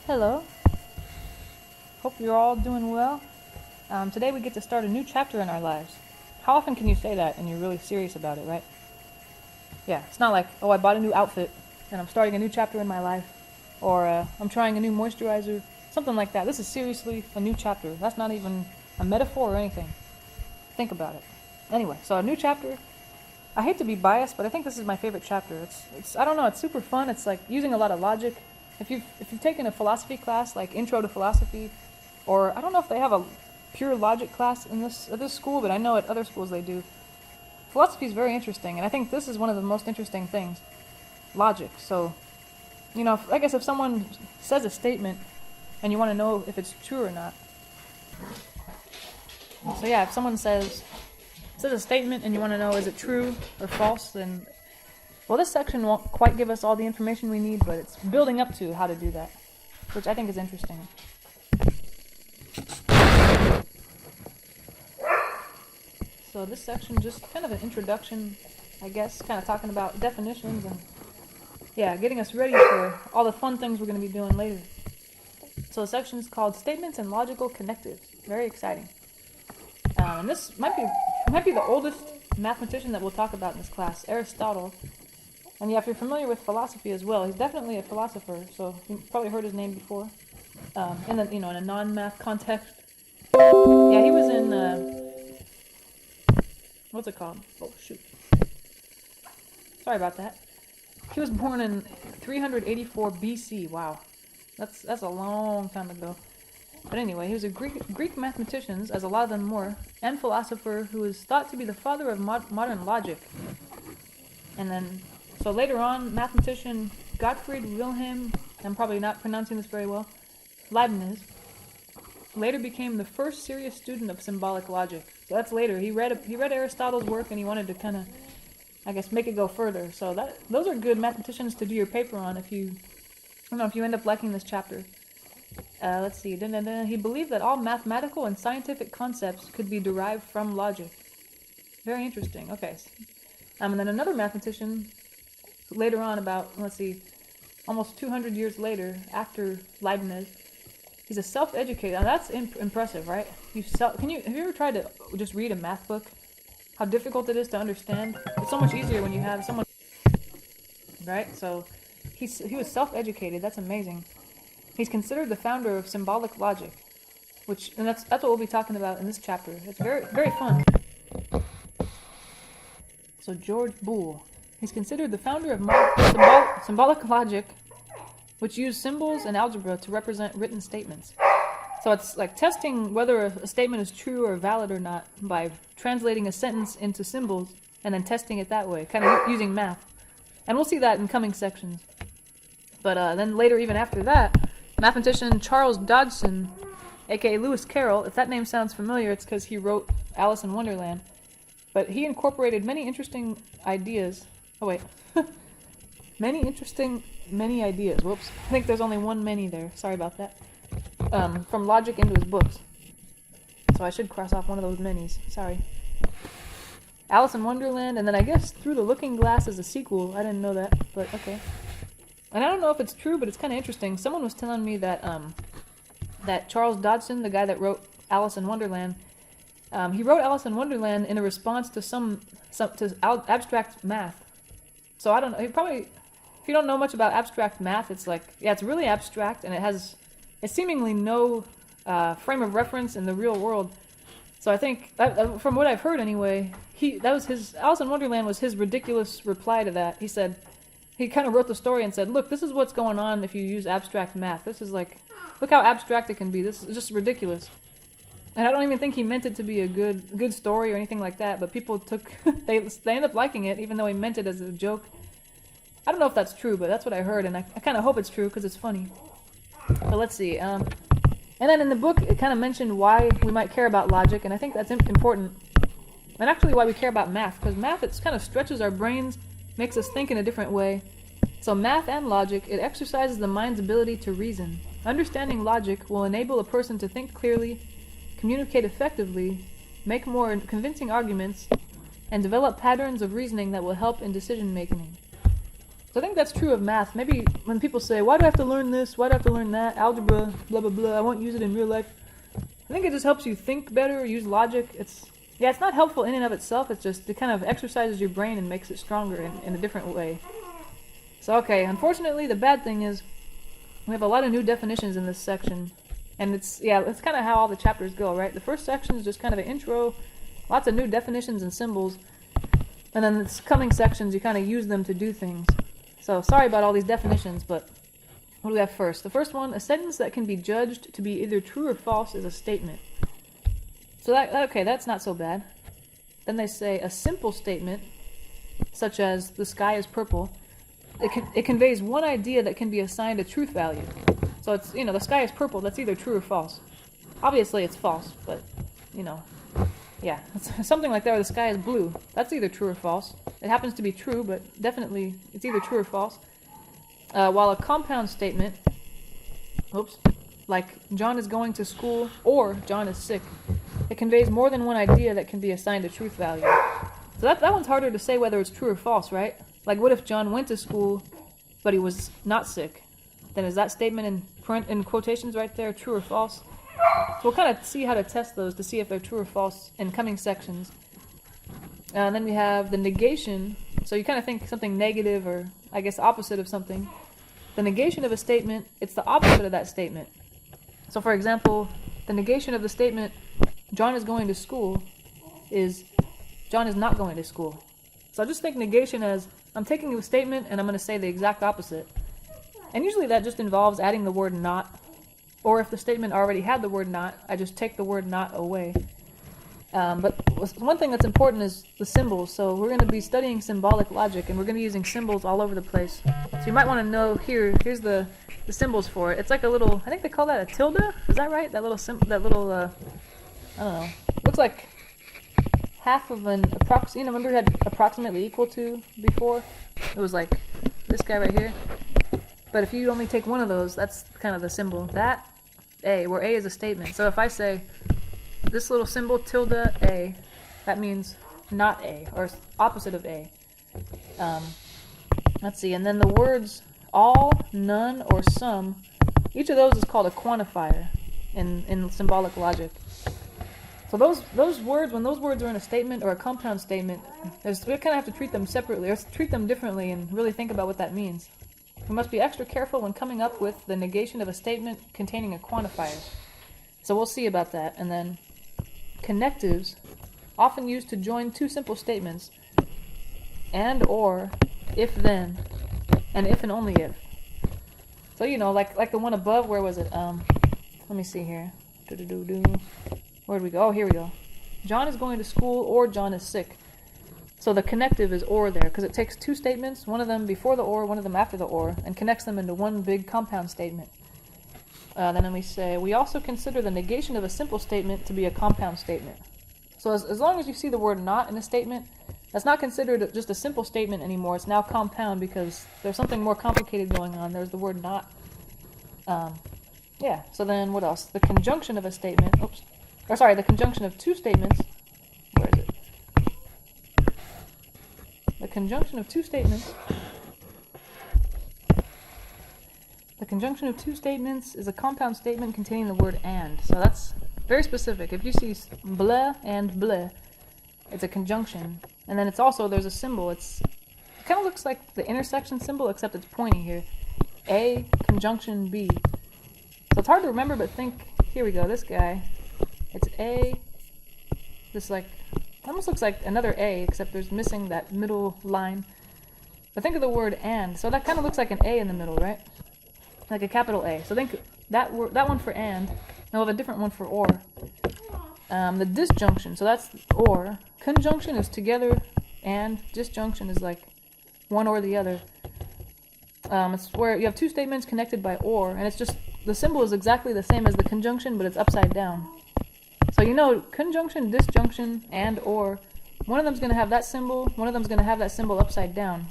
Hello. Hope you're all doing well. Today we get to start a new chapter in our lives. How often can you say that and you're really serious about it, right? Yeah, it's not like, oh, I bought a new outfit and I'm starting a new chapter in my life, or I'm trying a new moisturizer, something like that. This is seriously a new chapter. That's not even a metaphor or anything. Think about it. Anyway, so a new chapter. I hate to be biased, but I think this is my favorite chapter. It's I don't know, it's super fun. It's like using a lot of logic. If you've taken a philosophy class like Intro to Philosophy, or I don't know if they have a pure logic class in this school, but I know at other schools they do. Philosophy is very interesting, and I think this is one of the most interesting things, logic. So, I guess if someone says a statement and you want to know if it's true or not. So yeah, if someone says a statement and you want to know is it true or false, then well, this section won't quite give us all the information we need, but it's building up to how to do that, which I think is interesting. So this section, just kind of an introduction, I guess, kind of talking about definitions and, yeah, getting us ready for all the fun things we're going to be doing later. So the section is called Statements and Logical Connectives. Very exciting. And this might be the oldest mathematician that we'll talk about in this class, Aristotle. And yeah, if you're familiar with philosophy as well, he's definitely a philosopher, so you've probably heard his name before. In a non-math context. Yeah, he was in, what's it called? Oh, shoot. Sorry about that. He was born in 384 BC. Wow. That's a long time ago. But anyway, he was a Greek mathematician, as a lot of them were, and philosopher who is thought to be the father of modern logic. And then, so later on, mathematician Gottfried Wilhelm, I'm probably not pronouncing this very well, Leibniz, later became the first serious student of symbolic logic. So that's later. He read Aristotle's work and he wanted to kind of, I guess, make it go further. So those are good mathematicians to do your paper on if you end up liking this chapter. Let's see. He believed that all mathematical and scientific concepts could be derived from logic. Very interesting. Okay. And then another mathematician later on, about, almost 200 years later, after Leibniz, he's a self-educated. Now that's impressive, right? Have you ever tried to just read a math book? How difficult it is to understand? It's so much easier when you have someone, right? So he was self-educated. That's amazing. He's considered the founder of symbolic logic, and that's what we'll be talking about in this chapter. It's very, very fun. So George Boole, he's considered the founder of symbolic logic, which used symbols and algebra to represent written statements. So it's like testing whether a statement is true or valid or not by translating a sentence into symbols and then testing it that way, kind of using math. And we'll see that in coming sections. But then later, even after that, mathematician Charles Dodgson, aka Lewis Carroll, if that name sounds familiar, it's because he wrote Alice in Wonderland. But he incorporated many interesting ideas. Oh wait, many ideas. Whoops, I think there's only one many there. Sorry about that. From logic into his books. So I should cross off one of those manys. Sorry. Alice in Wonderland, and then I guess Through the Looking Glass is a sequel. I didn't know that, but okay. And I don't know if it's true, but it's kind of interesting. Someone was telling me that that Charles Dodgson, the guy that wrote Alice in Wonderland, he wrote Alice in Wonderland in a response to abstract math. So I don't know. If you don't know much about abstract math, it's like, yeah, it's really abstract, and it's seemingly no frame of reference in the real world. So I think, from what I've heard anyway, Alice in Wonderland was his ridiculous reply to that. He said, he kind of wrote the story and said, look, this is what's going on if you use abstract math. This is like, look how abstract it can be. This is just ridiculous. And I don't even think he meant it to be a good story or anything like that, but people they end up liking it, even though he meant it as a joke. I don't know if that's true, but that's what I heard, and I kind of hope it's true, because it's funny. But let's see. And then in the book, it kind of mentioned why we might care about logic, and I think that's important. And actually why we care about math, because math, it kind of stretches our brains, makes us think in a different way. So math and logic, it exercises the mind's ability to reason. Understanding logic will enable a person to think clearly, communicate effectively, make more convincing arguments, and develop patterns of reasoning that will help in decision making. So I think that's true of math. Maybe when people say, why do I have to learn this? Why do I have to learn that? Algebra, blah, blah, blah. I won't use it in real life. I think it just helps you think better, use logic. It's not helpful in and of itself. It's just, it kind of exercises your brain and makes it stronger in a different way. So, okay, unfortunately, the bad thing is we have a lot of new definitions in this section. And it's kind of how all the chapters go, right? The first section is just kind of an intro, lots of new definitions and symbols. And then the coming sections, you kind of use them to do things. So, sorry about all these definitions, but what do we have first? The first one, a sentence that can be judged to be either true or false is a statement. So that's not so bad. Then they say a simple statement, such as the sky is purple, it conveys one idea that can be assigned a truth value. So it's, the sky is purple, that's either true or false. Obviously it's false, but, yeah, it's something like that, or the sky is blue. That's either true or false. It happens to be true, but definitely it's either true or false. While a compound statement, like John is going to school or John is sick, it conveys more than one idea that can be assigned a truth value. So that one's harder to say whether it's true or false, right? Like, what if John went to school, but he was not sick? Then is that statement in quotations right there true or false? So we'll kind of see how to test those to see if they're true or false in coming sections. And then we have the negation. So you kind of think something negative, or I guess opposite of something. The negation of a statement, it's the opposite of that statement. So for example, the negation of the statement, John is going to school, is John is not going to school. So just think negation as, I'm taking a statement and I'm going to say the exact opposite. And usually that just involves adding the word not. Or if the statement already had the word not, I just take the word not away. But one thing that's important is the symbols. So we're going to be studying symbolic logic, and we're going to be using symbols all over the place. So you might want to know here's the symbols for it. It's like a little, I think they call that a tilde. Is that right? That little I don't know. Looks like half of an remember we had approximately equal to before? It was like this guy right here. But if you only take one of those, that's kind of the symbol. That, A, where A is a statement. So if I say this little symbol, tilde A, that means not A, or opposite of A. Let's see, and then the words all, none, or some, each of those is called a quantifier in symbolic logic. So those words, when those words are in a statement or a compound statement, we kind of have to treat them separately, or treat them differently and really think about what that means. We must be extra careful when coming up with the negation of a statement containing a quantifier. So we'll see about that. And then connectives, often used to join two simple statements, and or, if then, and if and only if. So like the one above, where was it? Let me see here. Where'd we go? Oh, here we go. John is going to school or John is sick. So the connective is or there, because it takes two statements, one of them before the or, one of them after the or, and connects them into one big compound statement. Then we say, we also consider the negation of a simple statement to be a compound statement. So as long as you see the word not in a statement, that's not considered just a simple statement anymore. It's now compound because there's something more complicated going on. There's the word not. So then what else? The conjunction of a statement, the conjunction of two statements. Where is it? The conjunction of two statements. The conjunction of two statements is a compound statement containing the word and. So that's very specific. If you see ble and ble, it's a conjunction. And then it's also, there's a symbol. It kind of looks like the intersection symbol, except it's pointing here. A conjunction B. So it's hard to remember, but think, here we go, this guy. It's A, almost looks like another A, except there's missing that middle line. But think of the word and. So that kind of looks like an A in the middle, right? Like a capital A. So think that one for and we'll have a different one for or. The disjunction, so that's or. Conjunction is together, and disjunction is like one or the other. It's where you have two statements connected by or, and it's just, the symbol is exactly the same as the conjunction, but it's upside down. So conjunction, disjunction, and or, one of them's going to have that symbol, one of them's going to have that symbol upside down.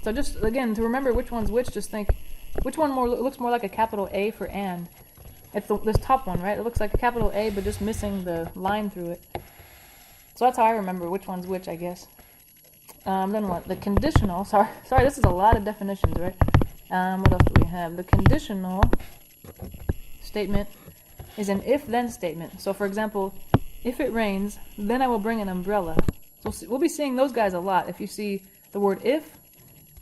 So just, again, to remember which one's which, just think, which one looks more like a capital A for and? It's this top one, right? It looks like a capital A, but just missing the line through it. So that's how I remember which one's which, I guess. Then what? The conditional, sorry, this is a lot of definitions, right? What else do we have? The conditional statement is an if-then statement. So for example, if it rains, then I will bring an umbrella. So we'll be seeing those guys a lot. If you see the word if,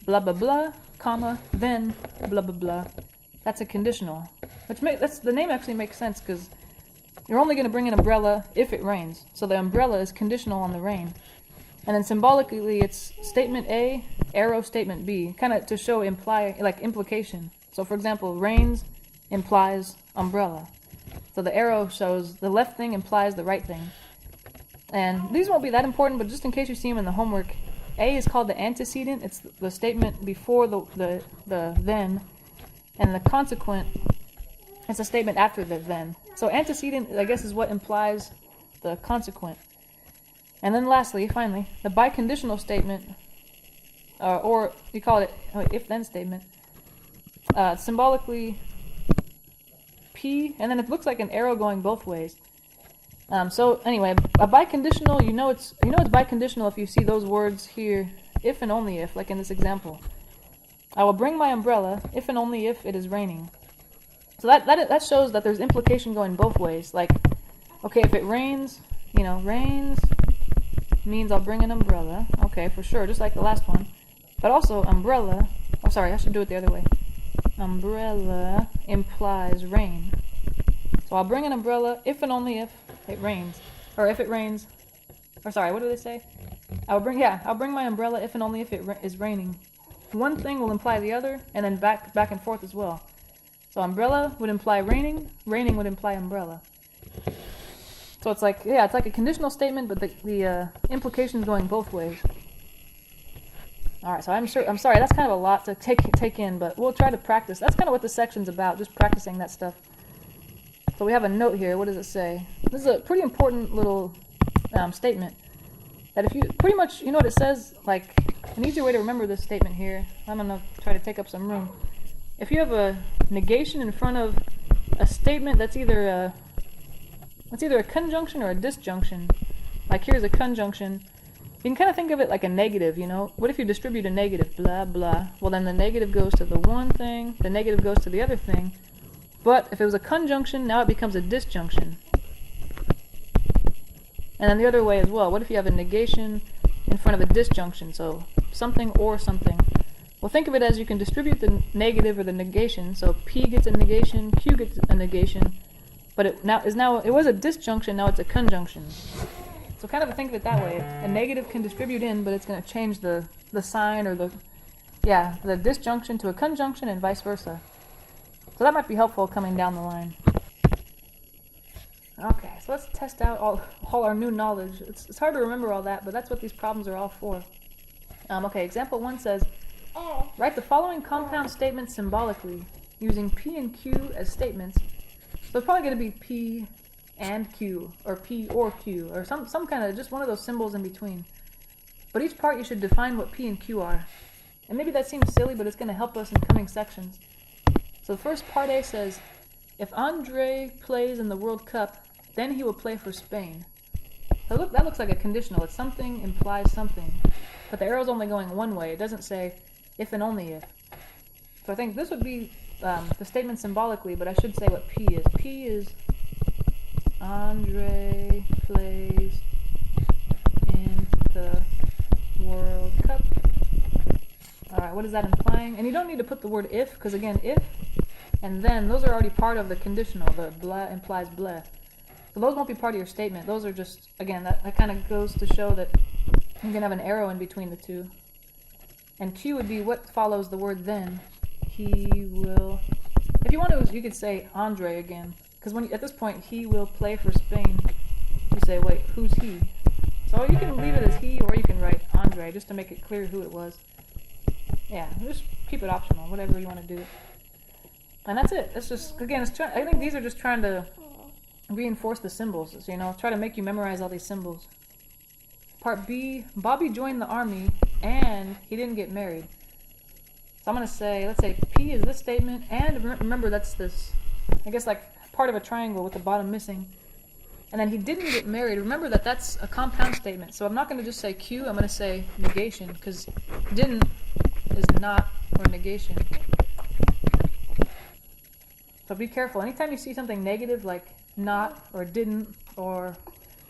blah, blah, blah, comma, then, blah, blah, blah, that's a conditional. The name actually makes sense because you're only going to bring an umbrella if it rains. So the umbrella is conditional on the rain. And then symbolically, it's statement A, arrow statement B, kind of to show implication. So for example, rains implies umbrella. So the arrow shows the left thing implies the right thing. And these won't be that important, but just in case you see them in the homework, A is called the antecedent. It's the statement before the then, and the consequent is a statement after the then. So antecedent, I guess, is what implies the consequent. And then lastly, finally, the biconditional statement, or you call it if-then statement, symbolically P, and then it looks like an arrow going both ways. So anyway, a biconditional, you know it's biconditional if you see those words here, if and only if, like in this example. I will bring my umbrella if and only if it is raining. So that shows that there's implication going both ways. Like, okay, if it rains, rains means I'll bring an umbrella. Okay, for sure, just like the last one. But also umbrella, oh sorry, I should do it the other way. Umbrella implies rain. So I'll bring an umbrella if and only if it rains. Or if it rains, or sorry, what do they say? I'll bring my umbrella if and only if it is raining. One thing will imply the other, and then back and forth as well. So umbrella would imply raining, raining would imply umbrella. So it's like a conditional statement, but the implication is going both ways. Alright, so I'm sorry, that's kind of a lot to take in, but we'll try to practice. That's kind of what this section's about, just practicing that stuff. So we have a note here. What does it say? This is a pretty important little statement. That if you, pretty much, you know what it says? Like, an easier way to remember this statement here, I'm going to try to take up some room. If you have a negation in front of a statement that's either a conjunction or a disjunction. Like here's a conjunction. You can kind of think of it like a negative, What if you distribute a negative, blah, blah? Well, then the negative goes to the one thing, the negative goes to the other thing. But if it was a conjunction, now it becomes a disjunction. And then the other way as well. What if you have a negation in front of a disjunction? So something or something. Well, think of it as you can distribute the negative or the negation. So P gets a negation, Q gets a negation. But it was a disjunction, now it's a conjunction. So kind of think of it that way. A negative can distribute in, but it's going to change the sign or the disjunction to a conjunction and vice versa. So that might be helpful coming down the line. Okay, so let's test out all our new knowledge. It's hard to remember all that, but that's what these problems are all for. Okay, example 1 says, write the following compound statements symbolically, using P and Q as statements. So it's probably going to be P and Q, or P or Q, or some kind of, just one of those symbols in between. But each part you should define what P and Q are. And maybe that seems silly, but it's going to help us in coming sections. So the first part A says, if Andre plays in the World Cup, then he will play for Spain. So that looks like a conditional. It's something implies something. But the arrow's only going one way. It doesn't say if and only if. So I think this would be the statement symbolically, but I should say what P is. P is Andre plays in the World Cup. Alright, what is that implying? And you don't need to put the word if, because again, if and then, those are already part of the conditional. The blah implies blah. So those won't be part of your statement. Those are just, again, that kind of goes to show that you can have an arrow in between the two. And Q would be what follows the word then. He will, if you want to, you could say Andre again. Because at this point, he will play for Spain. You say, wait, who's he? So you can leave it as he, or you can write Andre, just to make it clear who it was. Yeah, just keep it optional, whatever you want to do. And that's it. It's just, again, I think these are just trying to reinforce the symbols, try to make you memorize all these symbols. Part B, Bobby joined the army, and he didn't get married. So I'm going to say, let's say P is this statement, and remember that's this, I guess like part of a triangle with the bottom missing. And then he didn't get married. Remember that that's a compound statement. So I'm not going to just say Q, I'm going to say negation, because didn't is not or negation. So be careful. Anytime you see something negative like not or didn't or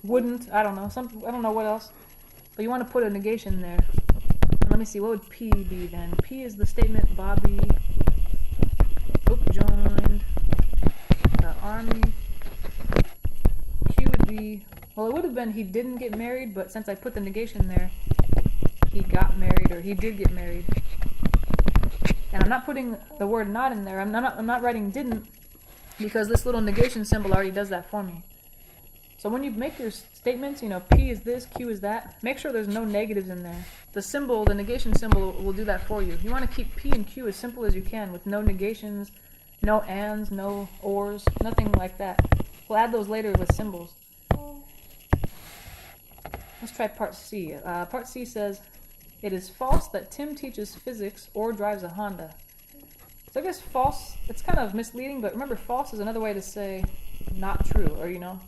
wouldn't, I don't know, I don't know what else, but you want to put a negation there. And let me see, what would P be then? P is the statement Bobby joined the army. Q would be, well, it would have been he didn't get married, but since I put the negation there, he got married or he did get married. And I'm not putting the word not in there. I'm not writing didn't, because this little negation symbol already does that for me. So when you make your statements, you know, P is this, Q is that, make sure there's no negatives in there. The symbol, the negation symbol, will do that for you. You want to keep P and Q as simple as you can, with no negations, no ands, no ors, nothing like that. We'll add those later with symbols. Let's try part C. Part C says, it is false that Tim teaches physics or drives a Honda. So I guess false, it's kind of misleading, but remember false is another way to say not true, or you know,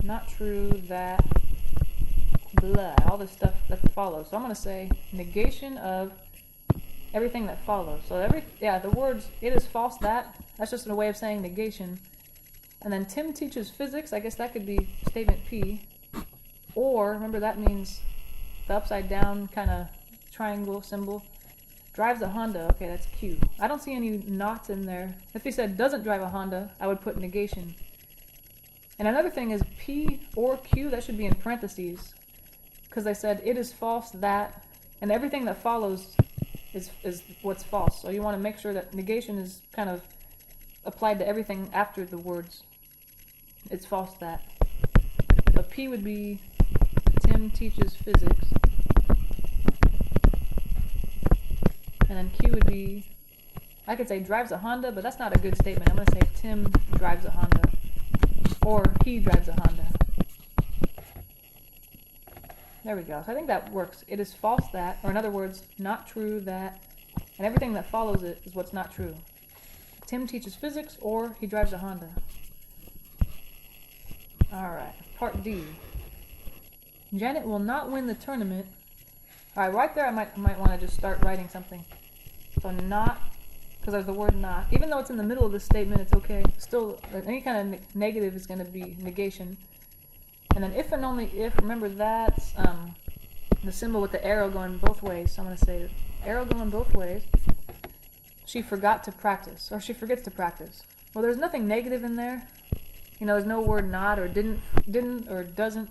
not true that blah, all this stuff that follows. So I'm going to say negation of everything that follows. So the words, it is false that, that's just a way of saying negation. And then Tim teaches physics, I guess that could be statement P. Or, remember that means the upside down kind of triangle symbol. Drives a Honda, okay, that's Q. I don't see any nots in there. If he said doesn't drive a Honda, I would put negation. And another thing is P or Q, that should be in parentheses. Because I said it is false that, and everything that follows is what's false. So you want to make sure that negation is kind of applied to everything after the words. It's false that. So P would be Tim teaches physics. And then Q would be, I could say drives a Honda, but that's not a good statement. I'm going to say Tim drives a Honda. Or he drives a Honda. There we go. So I think that works. It is false that, or in other words, not true that, and everything that follows it is what's not true. Tim teaches physics, or he drives a Honda. Alright, part D. Janet will not win the tournament. Alright, right there I might want to just start writing something. So not, because there's the word not. Even though it's in the middle of the statement, it's okay. Still, any kind of negative is going to be negation. And then if and only if, remember that's the symbol with the arrow going both ways. So I'm going to say arrow going both ways. She forgot to practice, or she forgets to practice. Well, there's nothing negative in there. You know, there's no word not or didn't or doesn't.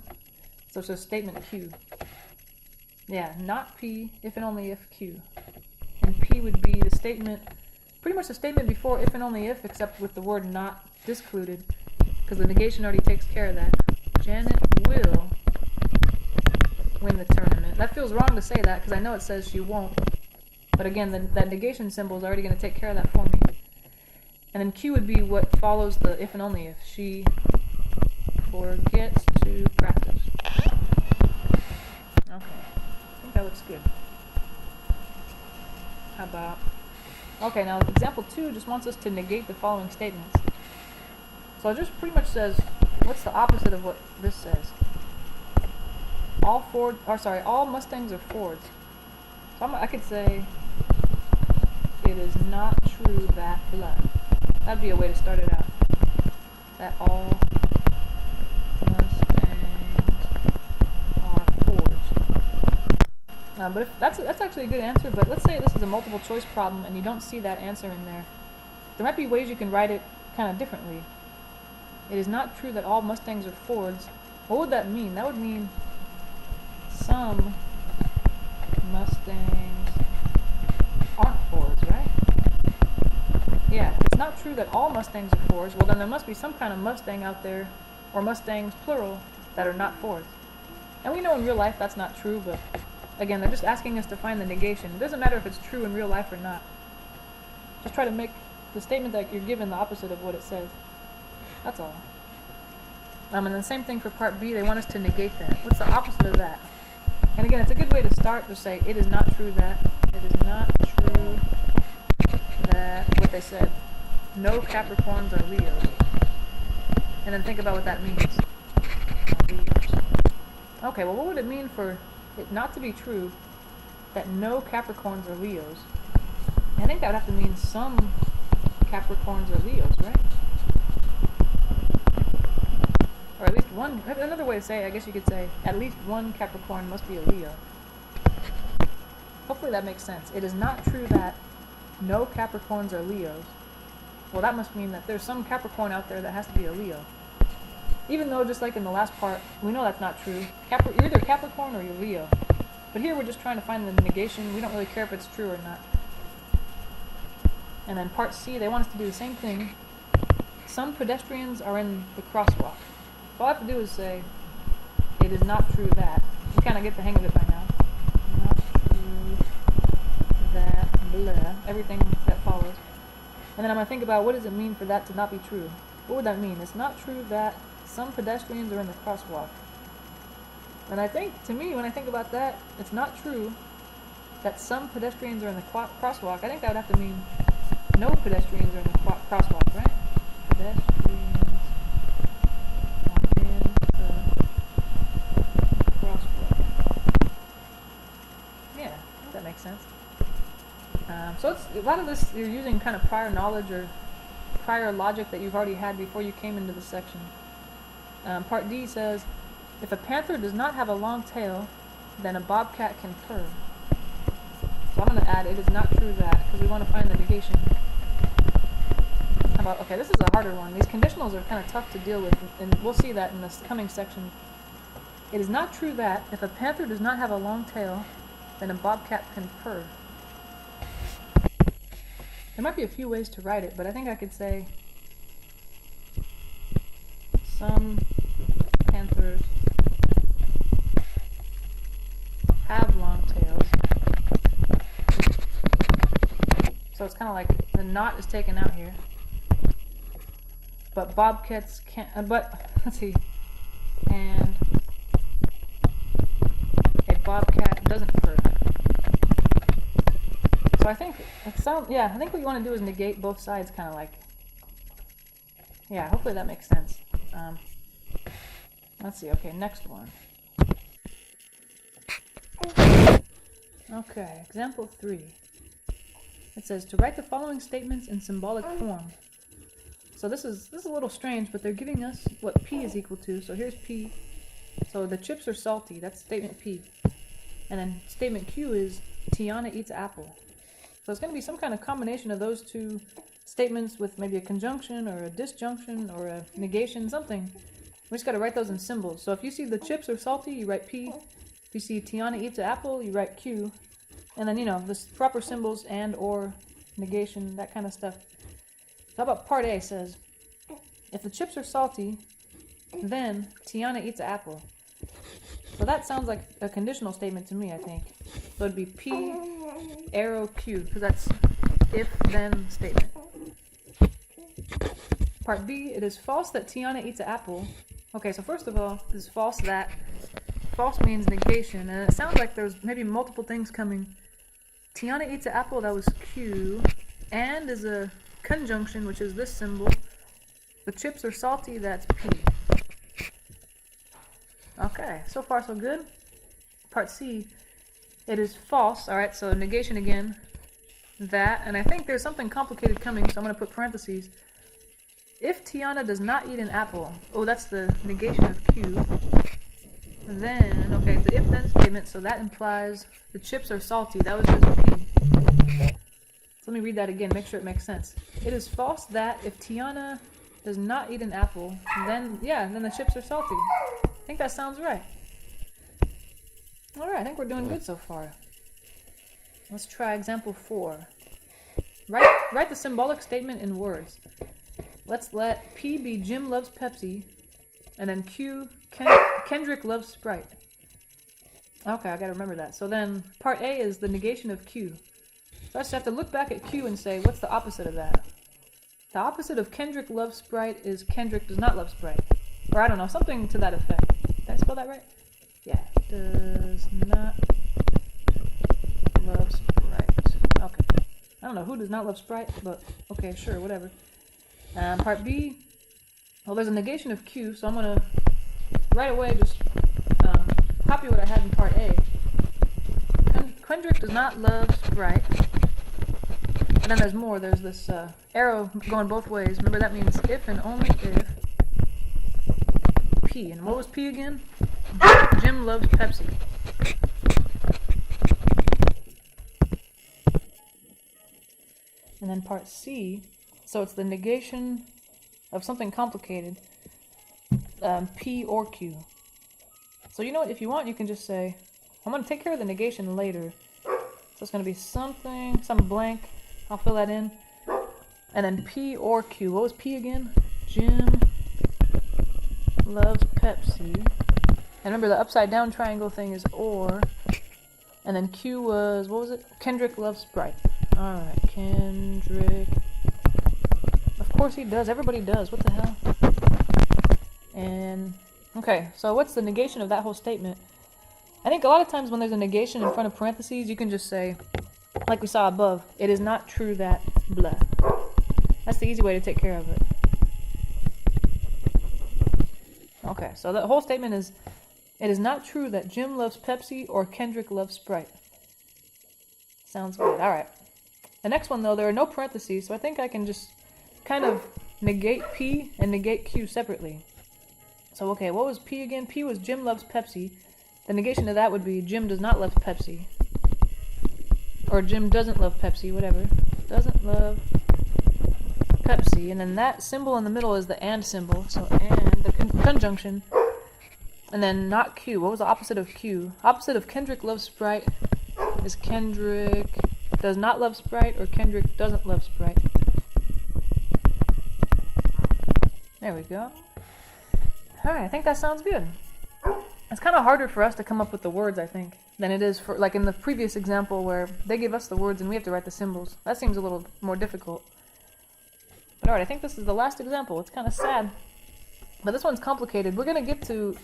So it's a statement Q. Yeah, not P, if and only if Q. And P would be the statement, pretty much the statement before if and only if, except with the word not discluded, because the negation already takes care of that. Janet will win the tournament. That feels wrong to say that, because I know it says she won't. But again, that negation symbol is already going to take care of that for me. And then Q would be what follows the if and only if. She forgets to practice. Okay, I think that looks good. How about... Okay, now example 2 just wants us to negate the following statements. So it just pretty much says, what's the opposite of what this says? All Mustangs are Fords. So I could say, it is not true that blah. That'd be a way to start it out. That all Mustangs are Fords. But if that's actually a good answer, but let's say this is a multiple choice problem and you don't see that answer in there. There might be ways you can write it kind of differently. It is not true that all Mustangs are Fords. What would that mean? That would mean some Mustangs aren't Fords, right? Yeah, it's not true that all Mustangs are Fords. Well, then there must be some kind of Mustang out there, or Mustangs, plural, that are not Fords. And we know in real life that's not true, but again, they're just asking us to find the negation. It doesn't matter if it's true in real life or not. Just try to make the statement that you're given the opposite of what it says. That's all. And the same thing for part B, they want us to negate that. What's the opposite of that? And again, it's a good way to start to say, it is not true that, it is not true that, what they said, no Capricorns are Leos. And then think about what that means. Leos. Okay, well, what would it mean for it not to be true that no Capricorns are Leos? I think that would have to mean some Capricorns are Leos, right? Or at least one. Another way to say it, I guess you could say at least one Capricorn must be a Leo. Hopefully that makes sense. It is not true that no Capricorns are Leos. Well, that must mean that there's some Capricorn out there that has to be a Leo. Even though, just like in the last part, we know that's not true. You're either Capricorn or you're Leo. But here we're just trying to find the negation. We don't really care if it's true or not. And then part C, they want us to do the same thing. Some pedestrians are in the crosswalk. So all I have to do is say, it is not true that. You kind of get the hang of it by now. Not true that, blah, everything that follows. And then I'm going to think about what does it mean for that to not be true. What would that mean? It's not true that some pedestrians are in the crosswalk. And I think, to me, when I think about that, it's not true that some pedestrians are in the crosswalk. I think that would have to mean no pedestrians are in the crosswalk, right? Pedestrians are in the crosswalk. Yeah, I think that makes sense. So it's, a lot of this, you're using kind of prior knowledge or prior logic that you've already had before you came into this section. Part D says, if a panther does not have a long tail, then a bobcat can purr. So I'm going to add, it is not true that, because we want to find the negation. How about, okay, this is a harder one. These conditionals are kind of tough to deal with, and we'll see that in this coming section. It is not true that, if a panther does not have a long tail, then a bobcat can purr. There might be a few ways to write it, but I think I could say some panthers have long tails. So it's kind of like the knot is taken out here. But bobcats can't, but let's see. And a bobcat doesn't purr. So I think it sounds, yeah, I think what you want to do is negate both sides, kind of like, yeah, hopefully that makes sense. Let's see, okay, next one. Okay, example 3. It says to write the following statements in symbolic form. So this is a little strange, but they're giving us what P is equal to. So here's P. So the chips are salty, that's statement P. And then statement Q is Tiana eats apple. So it's going to be some kind of combination of those two statements with maybe a conjunction or a disjunction or a negation, something. We just got to write those in symbols. So if you see the chips are salty, you write P. If you see Tiana eats an apple, you write Q. And then, you know, the proper symbols and or negation, that kind of stuff. So how about part A says, if the chips are salty, then Tiana eats an apple. So that sounds like a conditional statement to me, I think. So it'd be P, arrow Q, because that's if-then statement. Part B, it is false that Tiana eats an apple. Okay, so first of all, this is false that. False means negation, and it sounds like there's maybe multiple things coming. Tiana eats an apple, that was Q, and is a conjunction, which is this symbol. The chips are salty, that's P. Okay, so far so good. Part C, it is false. Alright, so negation again. That, and I think there's something complicated coming, so I'm going to put parentheses. If Tiana does not eat an apple, oh, that's the negation of Q. Then, okay, the if-then statement, so that implies the chips are salty. That was just P. So let me read that again, make sure it makes sense. It is false that if Tiana does not eat an apple, then, yeah, then the chips are salty. I think that sounds right. Alright, I think we're doing good so far. Let's try example 4. Write the symbolic statement in words. Let's let P be Jim loves Pepsi, and then Q, Kendrick loves Sprite. Okay, I gotta remember that. So then, part A is the negation of Q. So I just have to look back at Q and say, what's the opposite of that? The opposite of Kendrick loves Sprite is Kendrick does not love Sprite. Or I don't know, something to that effect. Did I spell that right? Yeah. Does not love Sprite. Okay. I don't know who does not love Sprite, but okay, sure, whatever. Part B, well, there's a negation of Q, so I'm going to right away just copy what I had in part A. Kendrick does not love Sprite. And then there's more. There's this arrow going both ways. Remember, that means if and only if P. And what was P again? Jim loves Pepsi. And then part C, so it's the negation of something complicated, P or Q. So you know what, if you want, you can just say, I'm going to take care of the negation later. So it's going to be something, some blank, I'll fill that in. And then P or Q. What was P again? Jim loves Pepsi. And remember, the upside down triangle thing is or. And then Q was, what was it? Kendrick loves Sprite. Alright, Kendrick. Of course he does. Everybody does. What the hell? And, okay, so what's the negation of that whole statement? I think a lot of times when there's a negation in front of parentheses, you can just say, like we saw above, it is not true that blah. That's the easy way to take care of it. Okay, so the whole statement is, it is not true that Jim loves Pepsi or Kendrick loves Sprite. Sounds good. Alright. The next one, though, there are no parentheses, so I think I can just kind of negate P and negate Q separately. So, okay, what was P again? P was Jim loves Pepsi. The negation of that would be Jim does not love Pepsi. Or Jim doesn't love Pepsi, whatever. Doesn't love Pepsi. And then that symbol in the middle is the and symbol. So, and, the conjunction. And then not Q. What was the opposite of Q? Opposite of Kendrick loves Sprite is Kendrick does not love Sprite or Kendrick doesn't love Sprite. There we go. Alright, I think that sounds good. It's kind of harder for us to come up with the words, I think, than it is for, like in the previous example where they give us the words and we have to write the symbols. That seems a little more difficult. But alright, I think this is the last example. It's kind of sad. But this one's complicated. We're going to get to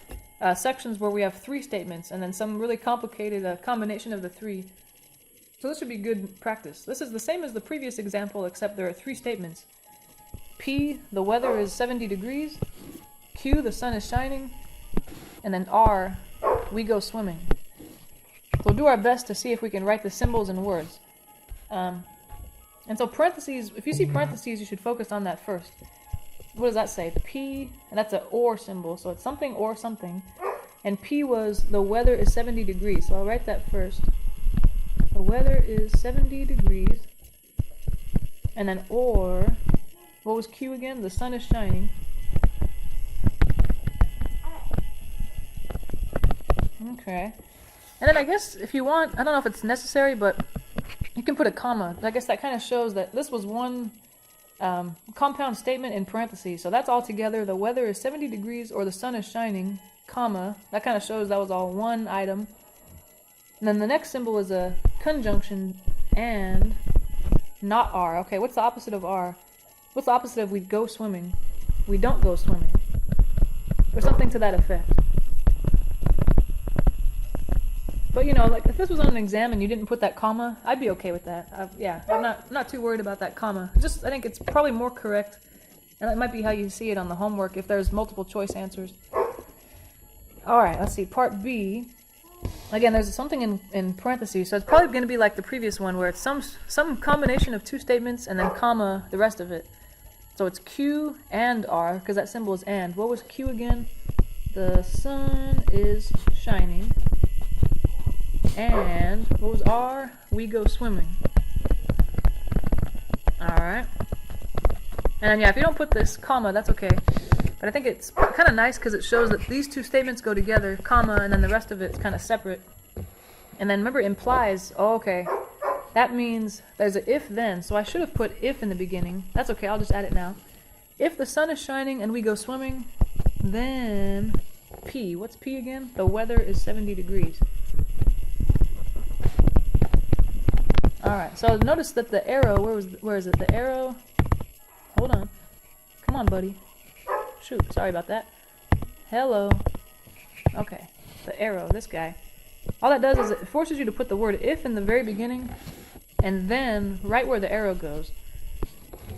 sections where we have 3 statements and then some really complicated combination of the 3. So this should be good practice. This is the same as the previous example, except there are 3 statements. P, the weather is 70 degrees. Q, the sun is shining. And then R, we go swimming. So we'll do our best to see if we can write the symbols and words. And so parentheses, if you see parentheses, you should focus on that first. What does that say? The P, and that's an or symbol, so it's something or something. And P was the weather is 70 degrees, so I'll write that first. The weather is 70 degrees. And then or, what was Q again? The sun is shining. Okay. And then I guess if you want, I don't know if it's necessary, but you can put a comma. I guess that kind of shows that this was one compound statement in parentheses. So that's all together. The weather is 70 degrees or the sun is shining, comma. That kind of shows that was all one item. And then the next symbol is a conjunction and not R. Okay, what's the opposite of R? What's the opposite of we go swimming? We don't go swimming. Or something to that effect. But you know, like if this was on an exam and you didn't put that comma, I'd be okay with that. Yeah, I'm not too worried about that comma. Just I think it's probably more correct, and that might be how you see it on the homework if there's multiple choice answers. All right, let's see. Part B. Again, there's something in parentheses, so it's probably going to be like the previous one where it's some combination of 2 statements and then comma the rest of it. So it's Q and R because that symbol is and. What was Q again? The sun is shining. And what was R? We go swimming. Alright. And then, yeah, if you don't put this comma, that's okay. But I think it's kind of nice because it shows that these 2 statements go together, comma, and then the rest of it's kind of separate. And then remember, implies, oh, okay, that means there's an if-then. So I should have put if in the beginning. That's okay, I'll just add it now. If the sun is shining and we go swimming, then P. What's P again? The weather is 70 degrees. Alright, so notice that the arrow, where is it? The arrow, hold on. Come on, buddy. Shoot, sorry about that. Hello. Okay, the arrow, this guy. All that does is it forces you to put the word if in the very beginning, and then right where the arrow goes.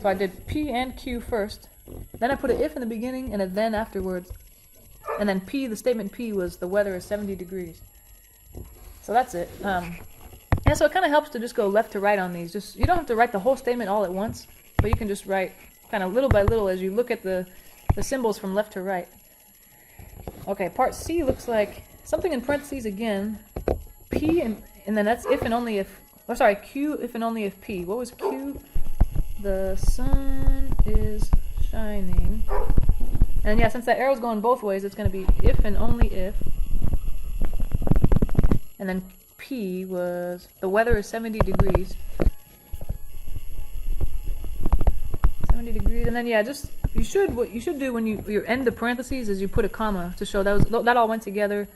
So I did P and Q first, then I put an if in the beginning and a then afterwards. And then P, the statement P was the weather is 70 degrees. So that's it. Yeah, so it kind of helps to just go left to right on these. Just you don't have to write the whole statement all at once, but you can just write kind of little by little as you look at the symbols from left to right. Okay, part C looks like something in parentheses again. P and then that's if and only if. Oh, sorry, Q if and only if P. What was Q? The sun is shining. And yeah, since that arrow's going both ways, it's going to be if and only if. And then P was the weather is 70 degrees. 70 degrees. And then yeah, just what you should do when you end the parentheses is you put a comma to show that all went together.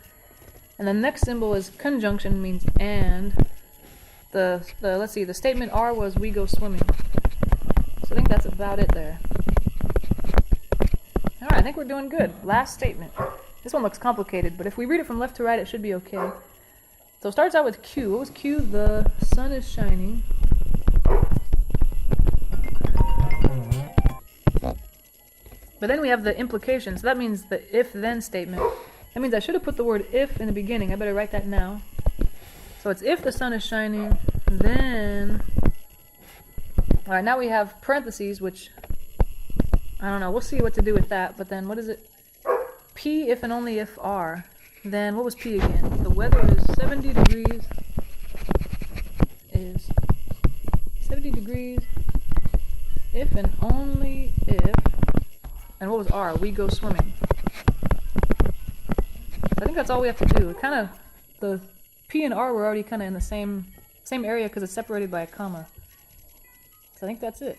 And the next symbol is conjunction, means and. Let's see, the statement R was we go swimming. So I think that's about it there. Alright, I think we're doing good. Last statement. This one looks complicated, but if we read it from left to right, it should be okay. So it starts out with Q. What was Q? The sun is shining. But then we have the implication. So that means the if-then statement. That means I should have put the word if in the beginning. I better write that now. So it's if the sun is shining, then... Alright, now we have parentheses, which... I don't know, we'll see what to do with that, but then what is it? P if and only if R. Then what was P again? The weather is 70 degrees. Is 70 degrees if and only if. And what was R? We go swimming. I think that's all we have to do. Kind of the P and R were already kind of in the same area because it's separated by a comma. So I think that's it.